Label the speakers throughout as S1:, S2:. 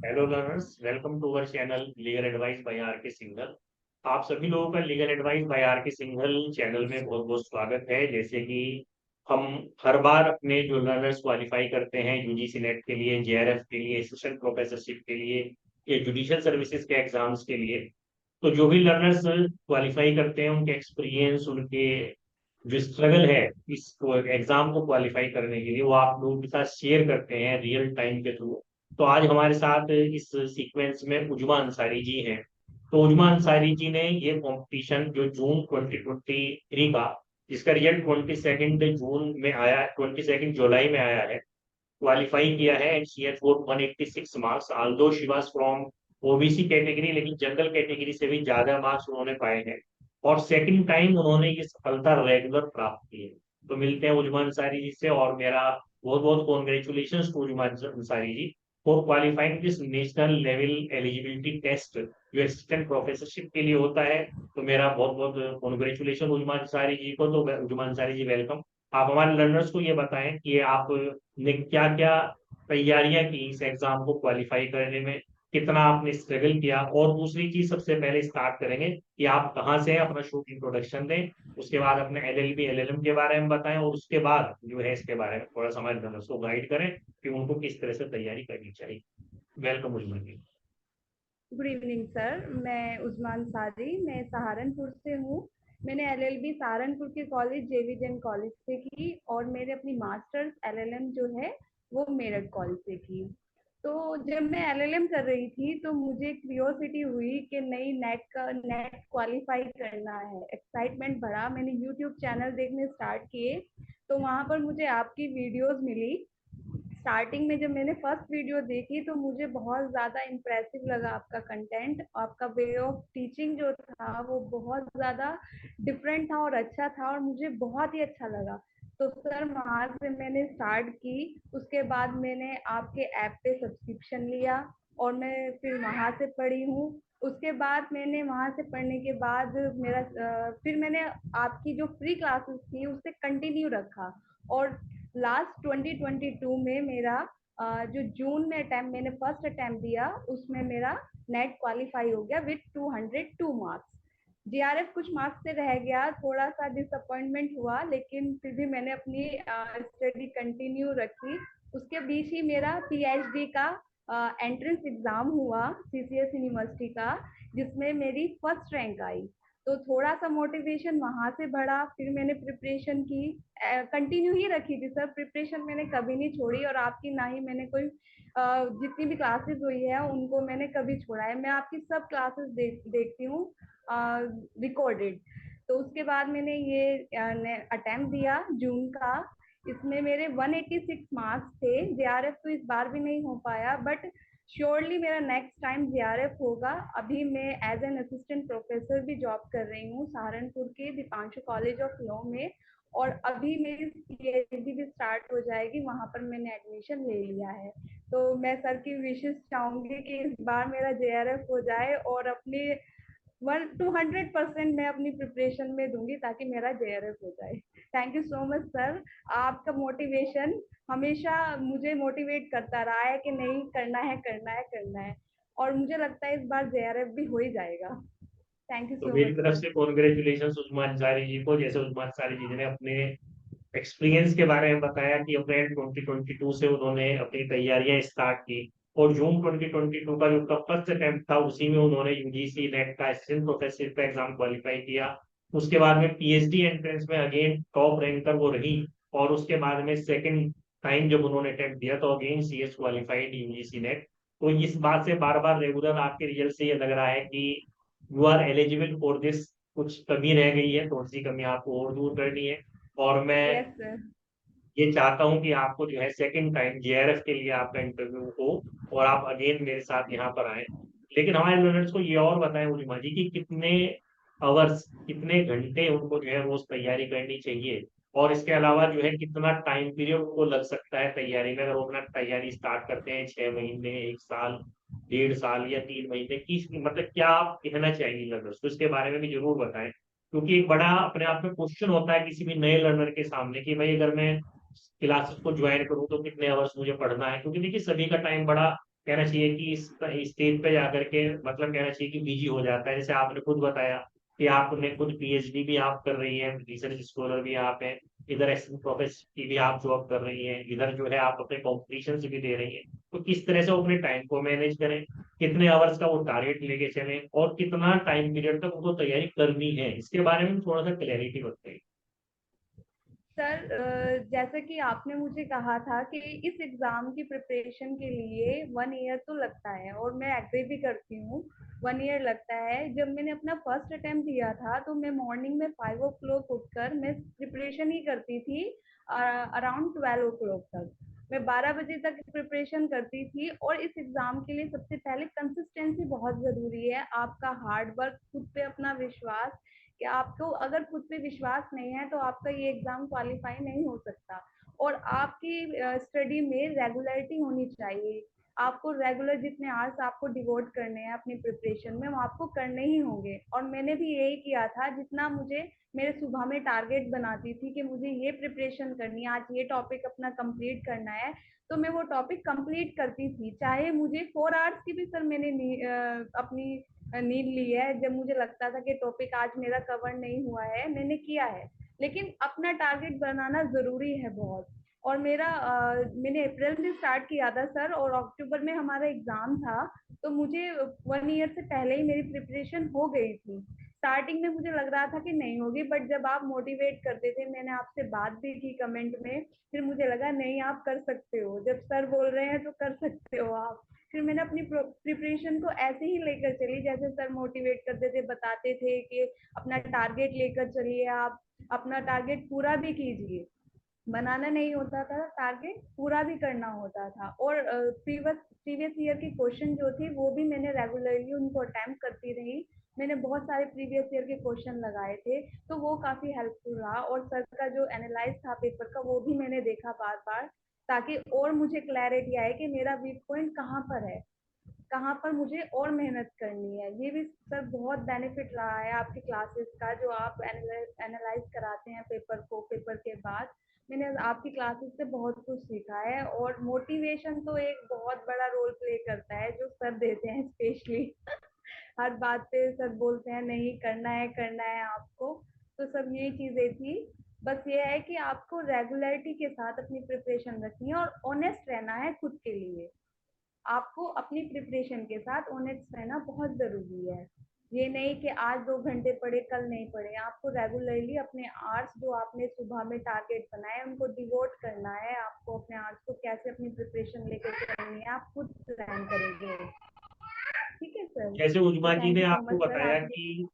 S1: Hello learners, welcome to our channel legal advice by R K Singhal. आप सभी लोगों का legal advice by R K Singhal channel में बहुत बहुत स्वागत है। जैसे कि हम हर बार अपने जो लर्नर्स क्वालिफाई करते हैं यूजीसी नेट के लिए, जेआरएफ के लिए, असिस्टेंट प्रोफेसरशिप के लिए, या जुडिशियल सर्विसेज के एग्जाम्स के लिए, तो जो भी लर्नर्स क्वालिफाई करते हैं उनके एक्सपीरियंस, उनके जो स्ट्रगल है इस एग्जाम को क्वालिफाई करने के लिए, वो आप लोगों के साथ शेयर करते हैं रियल टाइम के थ्रू। तो आज हमारे साथ इस सीक्वेंस में उजमा अंसारी जी हैं। तो उजमा अंसारी जी ने ये कंपटीशन जो जून 2023 का, जिसका रिजल्ट 22 जून में आया, 22 जुलाई में आया है, क्वालिफाई किया है। And she has got 186 marks, although she was from OBC category, लेकिन जनरल कैटेगरी से भी ज्यादा मार्क्स उन्होंने पाए हैं। और सेकंड टाइम उन्होंने ये सफलता रेगुलर प्राप्त की है। तो मिलते हैं उजमा अंसारी जी से, और मेरा बहुत बहुत congratulation to Uzma Ansari ji for qualifying this national level eligibility test जो असिस्टेंट प्रोफेसरशिप के लिए होता है। तो मेरा बहुत बहुत कॉन्ग्रेचुलेशन उजमा अंसारी जी को। तो उजमा अंसारी जी, वेलकम। आप हमारे लर्नर्स को ये बताएं कि आपने क्या क्या तैयारियां की इस एग्जाम को क्वालिफाई करने में, कितना आपने स्ट्रगल किया। और दूसरी चीज, सबसे पहले स्टार्ट करेंगे कि आप कहाँ से हैं, अपना शॉर्ट इंट्रोडक्शन दें। उसके बाद अपने एलएलबी एलएलएम के बारे में बताएं, और उसके बाद जो है इसके बारे में थोड़ा सा हमारे लर्नर्स को गाइड करें कि उनको किस तरह से तैयारी करनी चाहिए। Welcome Uzma ji.
S2: Good evening sir. मैं उस्मान सादी, मैं सहारनपुर से हूँ। मैंने एलएलबी सहारनपुर के कॉलेज जेवी जैन कॉलेज से की और मैंने अपनी मास्टर्स एलएलएम जो है वो मेरठ कॉलेज से की। तो जब मैं एलएलएम कर रही थी तो मुझे क्यूरियोसिटी हुई कि नई नेट क्वालिफाई करना है। एक्साइटमेंट बढ़ा, मैंने यूट्यूब चैनल देखने स्टार्ट किए। तो वहाँ पर मुझे आपकी वीडियोस मिली। स्टार्टिंग में जब मैंने फर्स्ट वीडियो देखी तो मुझे बहुत ज़्यादा इम्प्रेसिव लगा आपका कंटेंट। आपका वे ऑफ टीचिंग जो था वो बहुत ज़्यादा डिफरेंट था और अच्छा था और मुझे बहुत ही अच्छा लगा। तो सर वहाँ से मैंने स्टार्ट की। उसके बाद मैंने आपके ऐप पे सब्सक्रिप्शन लिया और मैं फिर वहाँ से पढ़ी हूँ। उसके बाद मैंने वहाँ से पढ़ने के बाद फिर मैंने आपकी जो फ्री क्लासेस थी उससे कंटिन्यू रखा। और लास्ट 2022 में मेरा जो जून में अटेम्प्ट मैंने फर्स्ट अटेम्प्ट दिया उसमें मेरा नेट क्वालिफाई हो गया विथ 202 मार्क्स। जीआरएफ कुछ मार्क्स से रह गया, थोड़ा सा डिसअपॉइंटमेंट हुआ, लेकिन फिर भी मैंने अपनी स्टडी कंटिन्यू रखी। उसके बीच ही मेरा पीएचडी का एंट्रेंस एग्जाम हुआ सीसीएस यूनिवर्सिटी का, जिसमें मेरी फर्स्ट रैंक आई। तो थोड़ा सा मोटिवेशन वहां से बढ़ा, फिर मैंने प्रिपरेशन की, कंटिन्यू ही रखी थी सर। प्रिपरेशन मैंने कभी नहीं छोड़ी और आपकी ना ही मैंने कोई जितनी भी क्लासेस हुई है उनको मैंने कभी छोड़ा है। मैं आपकी सब क्लासेस देखती हूँ रिकॉर्डेड। तो उसके बाद मैंने ये अटेम्प्ट दिया जून का। इसमें मेरे 186 मार्क्स थे। जेआरएफ तो इस बार भी नहीं हो पाया, बट श्योरली मेरा नेक्स्ट टाइम जेआरएफ होगा। अभी मैं एज एन असिस्टेंट प्रोफेसर भी जॉब कर रही हूँ सहारनपुर के दीपांशु कॉलेज ऑफ लॉ में। और अभी मेरी पीएचडी भी स्टार्ट हो जाएगी, वहां पर मैंने एडमिशन ले लिया है। तो मैं सर की विशेष चाहूंगी कि इस बार मेरा जेआरएफ हो जाए और अपने 200% मैं अपनी प्रिपरेशन में दूंगी ताकि मेरा जेआरएफ हो जाए। Thank you so much sir. आपका मोटिवेशन हमेशा मुझे मोटिवेट करता रहा है कि नहीं, करना है करना है करना है। और मुझे लगता है इस बार जेआरएफ भी हो ही जाएगा। थैंक यू
S1: तो
S2: सो
S1: मेरी
S2: मच
S1: तरफ
S2: सर।
S1: से कॉन्ग्रेचुलेशन उस्मान अंसारी जी को। जैसे उस्मान अंसारी जी ने अपने एक्सपीरियंस के बारे में बताया कि अप्रैल 2022 से उन्होंने अपनी तैयारियां स्टार्ट की, और जून 2022 का जो उनका फर्स्ट अटेम्प्ट था उसी में उन्होंने यूजीसी नेट का असिस्टेंट प्रोफेसर का एग्जाम क्वालिफाई किया। उसके बाद में पीएचडी एंट्रेंस में अगेन टॉप रैंकर वो रही। और उसके बाद में सेकंड टाइम जब उन्होंने अटेम्प्ट दिया तो again CS qualified UGC net. तो इस बात से बार बार रेगुलर आपके रिजल्ट से ये लग रहा है कि you are eligible for this. कुछ कमी रह गई है, थोड़ी सी कमी आपको और दूर करनी है। और मैं
S2: यस सर।
S1: ये चाहता हूं कि आपको जो है सेकंड टाइम जेआरएफ के लिए आपका इंटरव्यू हो, और आप अगेन मेरे साथ यहाँ पर आए। लेकिन हमारे लर्नर्स को ये और बताएं उलिमा जी कि कितने आवर्स, कितने घंटे उनको जो है रोज तैयारी करनी चाहिए, और इसके अलावा जो है कितना टाइम पीरियड उनको लग सकता है तैयारी में, अगर वो अपना तैयारी स्टार्ट करते हैं 6 महीने, 1 साल, 1.5 साल या 3 महीने की, मतलब क्या आप कहना चाहेंगे लर्नर्स को, इसके बारे में भी जरूर बताएं। क्योंकि एक बड़ा अपने आप में क्वेश्चन होता है किसी भी नए लर्नर के सामने कि भाई अगर मैं क्लासेस को ज्वाइन करूँ तो कितने आवर्स मुझे पढ़ना है, क्योंकि देखिए सभी का टाइम बड़ा कहना चाहिए कि इस स्टेज पे जाकर के मतलब कहना चाहिए कि बिजी हो जाता है। जैसे आपने खुद बताया कि आपने खुद पीएचडी भी आप कर रही हैं, रिसर्च स्कॉलर भी आप हैं, इधर असिस्टेंट प्रोफेसर की भी आप जॉब कर रही हैं, इधर जो है आप अपने कॉम्पिटिशन भी दे रही हैं। तो किस तरह से वो अपने टाइम को मैनेज करें, कितने आवर्स का वो टारगेट लेके चलें, और कितना टाइम पीरियड तक उनको तैयारी करनी है, इसके बारे में थोड़ा सा क्लैरिटी बताइए।
S2: सर, जैसा कि आपने मुझे कहा था कि इस एग्ज़ाम की प्रिपरेशन के लिए 1 ईयर तो लगता है और मैं एग्री भी करती हूँ, 1 ईयर लगता है। जब मैंने अपना फर्स्ट अटेम्प्ट दिया था तो मैं मॉर्निंग में 5 ओ क्लॉक उठकर मैं प्रिपरेशन ही करती थी अराउंड 12 ओ क्लॉक तक। मैं 12 बजे तक प्रिपरेशन करती थी और इस एग्ज़ाम के लिए सबसे पहले कंसिस्टेंसी बहुत ज़रूरी है, आपका हार्ड वर्क, खुद पे अपना विश्वास कि आपको अगर खुद पे विश्वास नहीं है तो आपका ये एग्जाम क्वालिफाई नहीं हो सकता। और आपकी स्टडी में रेगुलरिटी होनी चाहिए। आपको रेगुलर जितने आवर्स आपको डिवोट करने हैं अपनी प्रिपरेशन में वो आपको करने ही होंगे। और मैंने भी यही किया था, जितना मुझे मेरे सुबह में टारगेट बनाती थी कि मुझे ये प्रिपरेशन करनी है, आज ये टॉपिक अपना कंप्लीट करना है, तो मैं वो टॉपिक कंप्लीट करती थी। चाहे मुझे 4 आवर्स की भी सर मैंने अपनी नीड ली है, जब मुझे लगता था कि टॉपिक आज मेरा कवर नहीं हुआ है, मैंने किया है। लेकिन अपना टारगेट बनाना ज़रूरी है बहुत। और मैंने अप्रैल से स्टार्ट किया था सर, और अक्टूबर में हमारा एग्ज़ाम था, तो मुझे 1 ईयर से पहले ही मेरी प्रिपरेशन हो गई थी। स्टार्टिंग में मुझे लग रहा था कि नहीं होगी, बट जब आप मोटिवेट करते थे, मैंने आपसे बात भी की कमेंट में, फिर मुझे लगा नहीं, आप कर सकते हो, जब सर बोल रहे हैं तो कर सकते हो आप। फिर मैंने अपनी प्रिपरेशन को ऐसे ही लेकर चली जैसे सर मोटिवेट करते थे, बताते थे कि अपना टारगेट लेकर चलिए, आप अपना टारगेट पूरा भी कीजिए। बनाना नहीं होता था टारगेट, पूरा भी करना होता था। और प्रीवियस प्रीवियस ईयर के क्वेश्चन जो थे वो भी मैंने रेगुलरली उनको अटेम्प्ट करती रही। मैंने बहुत सारे प्रीवियस ईयर के क्वेश्चन लगाए थे, तो वो काफ़ी हेल्पफुल रहा। और सर का जो एनालाइज था पेपर का वो भी मैंने देखा बार बार, ताकि और मुझे क्लैरिटी आए कि मेरा वीक पॉइंट कहाँ पर है, कहाँ पर मुझे और मेहनत करनी है। ये भी सर बहुत बेनिफिट रहा है आपकी क्लासेस का, जो आप एनालाइज कराते हैं पेपर को, पेपर के बाद मैंने आपकी क्लासेस से बहुत कुछ सीखा है। और मोटिवेशन तो एक बहुत बड़ा रोल प्ले करता है जो सर देते हैं स्पेशली। हर बात पे सर बोलते हैं नहीं, करना है आपको। तो सब यही चीज़ें थी। बस ये है कि आपको रेगुलरिटी के साथ अपनी प्रिपरेशन रखनी है और ऑनेस्ट रहना है खुद के लिए। आपको अपनी प्रिपरेशन के साथ ऑनेस्ट रहना बहुत ज़रूरी है। ये नहीं कि आज 2 घंटे पढ़े कल नहीं पढ़े, आपको रेगुलरली अपने आवर्स जो आपने सुबह में टारगेट बनाए उनको डिवोट करना है। आपको अपने आवर्स को कैसे अपनी प्रिपरेशन लेकर चलनी है आप खुद प्लान करेंगे। ठीक है सर।
S1: जैसे
S2: तो
S1: उजमा जी
S2: थैंक
S1: ने
S2: यू सो
S1: आपको
S2: मच सर,
S1: बताया
S2: आपने।
S1: कि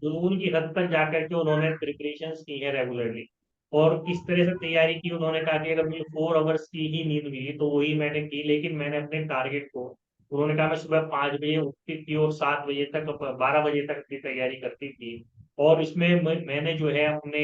S1: जुनून की हद तक जाकर के उन्होंने प्रिपरेशन की है रेगुलरली, और किस तरह से तैयारी की, उन्होंने कहा कि अगर मुझे 4 आवर्स की ही नींद मिली तो वही मैंने की, लेकिन मैंने अपने टारगेट को, उन्होंने कहा मैं सुबह 5 बजे उठती थी और 7 बजे तक, 12 बजे तक की तैयारी करती थी, और इसमें मैंने जो है अपने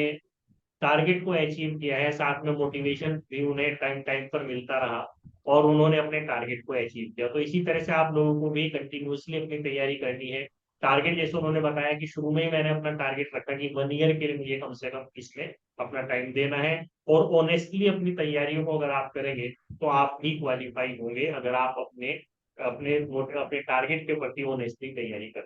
S1: टारगेट को अचीव किया है, साथ में मोटिवेशन भी उन्हें टाइम टाइम पर मिलता रहा, और उन्होंने अपने टारगेट को अचीव किया। तो इसी तरह से आप लोगों को भी कंटिन्यूअसली अपनी तैयारी करनी है। टारगेट जैसे उन्होंने बताया कि शुरू में ही मैंने अपना टारगेट रखा कि 1 ईयर के लिए मुझे कम से कम इसमें अपना टाइम देना है, और ऑनेस्टली अपनी तैयारियों को अगर आप करेंगे तो आप भी क्वालिफाई होंगे, अगर आप अपने अपने अपने टारगेट के प्रति ऑनेस्टली तैयारी करें,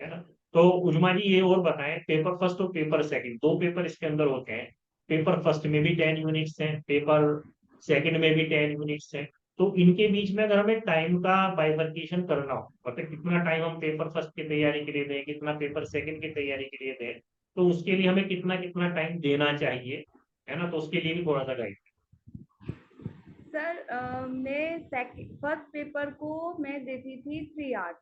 S1: है ना। तो उजमा जी ये और बताएं, पेपर फर्स्ट और पेपर सेकंड, दो पेपर इसके अंदर होते हैं। पेपर फर्स्ट में भी 10 यूनिट्स हैं, पेपर सेकंड में भी 10 यूनिट्स हैं। तो इनके बीच में अगर हमें टाइम का बाइफर्केशन करना हो, मतलब कितना टाइम हम पेपर फर्स्ट की तैयारी के लिए दें, कितना पेपर सेकंड की तैयारी के लिए दें, तो उसके लिए हमें कितना कितना टाइम देना चाहिए, है ना। तो उसके लिए भी थोड़ा सा गाइड।
S2: सर, मैं फर्स्ट पेपर को मैं देती थी 3 आवर्स।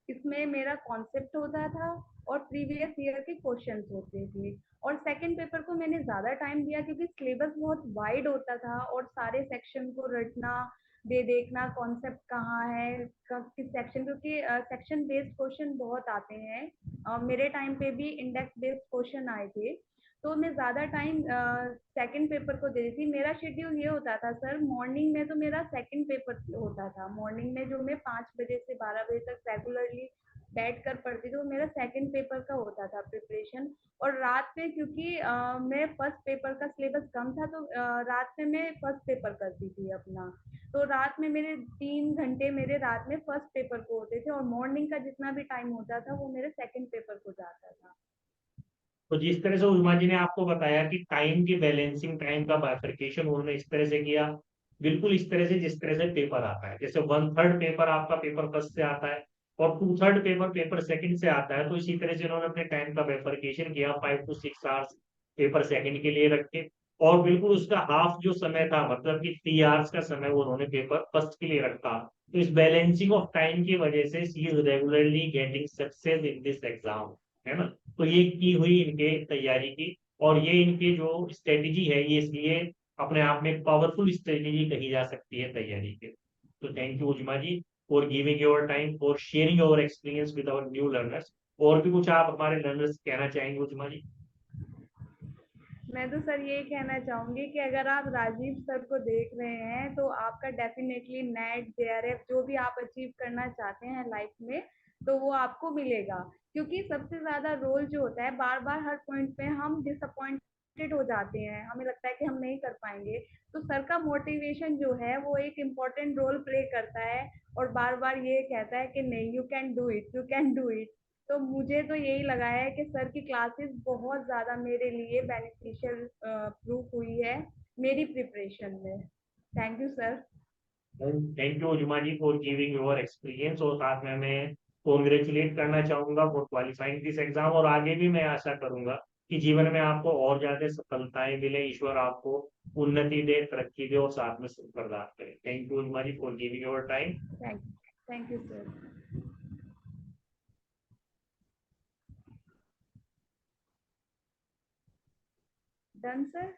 S2: इसमें मेरा कॉन्सेप्ट होता था और प्रीवियस ईयर के क्वेश्चंस होते थे। और सेकंड पेपर को मैंने ज़्यादा टाइम दिया क्योंकि सिलेबस बहुत वाइड होता था और सारे सेक्शन को रटना, देखना कॉन्सेप्ट कहाँ है, किस सेक्शन, क्योंकि सेक्शन बेस्ड क्वेश्चन बहुत आते हैं। मेरे टाइम पे भी इंडेक्स बेस्ड क्वेश्चन आए थे। तो मैं ज़्यादा टाइम सेकंड पेपर को दे रही थी। मेरा शेड्यूल ये होता था सर, मॉर्निंग में तो मेरा सेकंड पेपर होता था। मॉर्निंग में जो मैं 5 बजे से 12 बजे तक रेगुलरली बैठ कर पढ़ती थी, वो मेरा सेकंड पेपर का होता था प्रिपरेशन। और रात में क्योंकि मैं फर्स्ट पेपर का सिलेबस कम था, तो रात में मैं फर्स्ट पेपर करती थी अपना। तो रात में मेरे 3 घंटे मेरे रात में फर्स्ट पेपर को होते थे, और मॉर्निंग का जितना भी टाइम होता था वो मेरे सेकंड पेपर को जाता था।
S1: तो जिस तरह से उमा जी ने आपको बताया कि टाइम की बैलेंसिंग, टाइम का बाइफरकेशन उन्होंने इस तरह से किया, बिल्कुल इस तरह से जिस तरह से पेपर आता है, जैसे 1/3 पेपर आपका पेपर फर्स्ट से आता है और 2/3 पेपर पेपर सेकंड से आता है, तो इसी तरह से उन्होंने अपने टाइम का बाइफरकेशन किया, 5 to 6 आवर्स पेपर सेकंड के लिए रखे, और बिल्कुल उसका हाफ जो समय था, मतलब कि 3 आवर्स का समय वो उन्होंने पेपर फर्स्ट के लिए रखा। तो इस बैलेंसिंग ऑफ टाइम की वजह से she is regularly getting success in this exam, है ना। तो ये की हुई इनके तैयारी की, और ये इनकी जो स्ट्रेटेजी है, ये इसलिए अपने आप में एक पावरफुल स्ट्रेटेजी कही जा सकती है तैयारी के। तो thank you Uzma ji for giving your time, for sharing your experience with our new learners. और भी कुछ आप हमारे लर्नर्स कहना चाहेंगे उजमा जी?
S2: मैं तो सर ये कहना चाहूंगी कि अगर आप राजीव सर को देख रहे हैं तो आपका डेफिनेटली नेट जेआरएफ जो भी आप अचीव करना चाहते हैं लाइफ में, तो वो आपको मिलेगा। क्योंकि सबसे ज्यादा रोल जो होता है, बार बार हर पॉइंट पे हम डिसअपॉइंटेड हो जाते हैं, हमें लगता है कि हम नहीं कर पाएंगे। तो सर का मोटिवेशन जो है वो एक इम्पोर्टेंट रोल प्ले करता है, और बार बार ये कहता है कि नहीं, you can do it, you can do it. तो मुझे तो यही लगा है कि सर की क्लासेस बहुत ज़्यादा मेरे लिए बेनिफिशियल प्रूफ हुई है मेरी प्रिपरेशन में। Thank you sir.
S1: Thank you Uzma ji for giving your experience, और साथ में मैं कॉन्ग्रेचुलेट करना चाहूंगा फॉर क्वालिफाइंग दिस एग्जाम, और आगे भी मैं आशा करूंगा कि जीवन में आपको और ज्यादा सफलताएं मिले, ईश्वर आपको उन्नति दे, तरक्की दे और साथ में सुख प्रदान करे। Thank you Uzma ji for giving your time.
S2: Thank thank you sir. Done sir.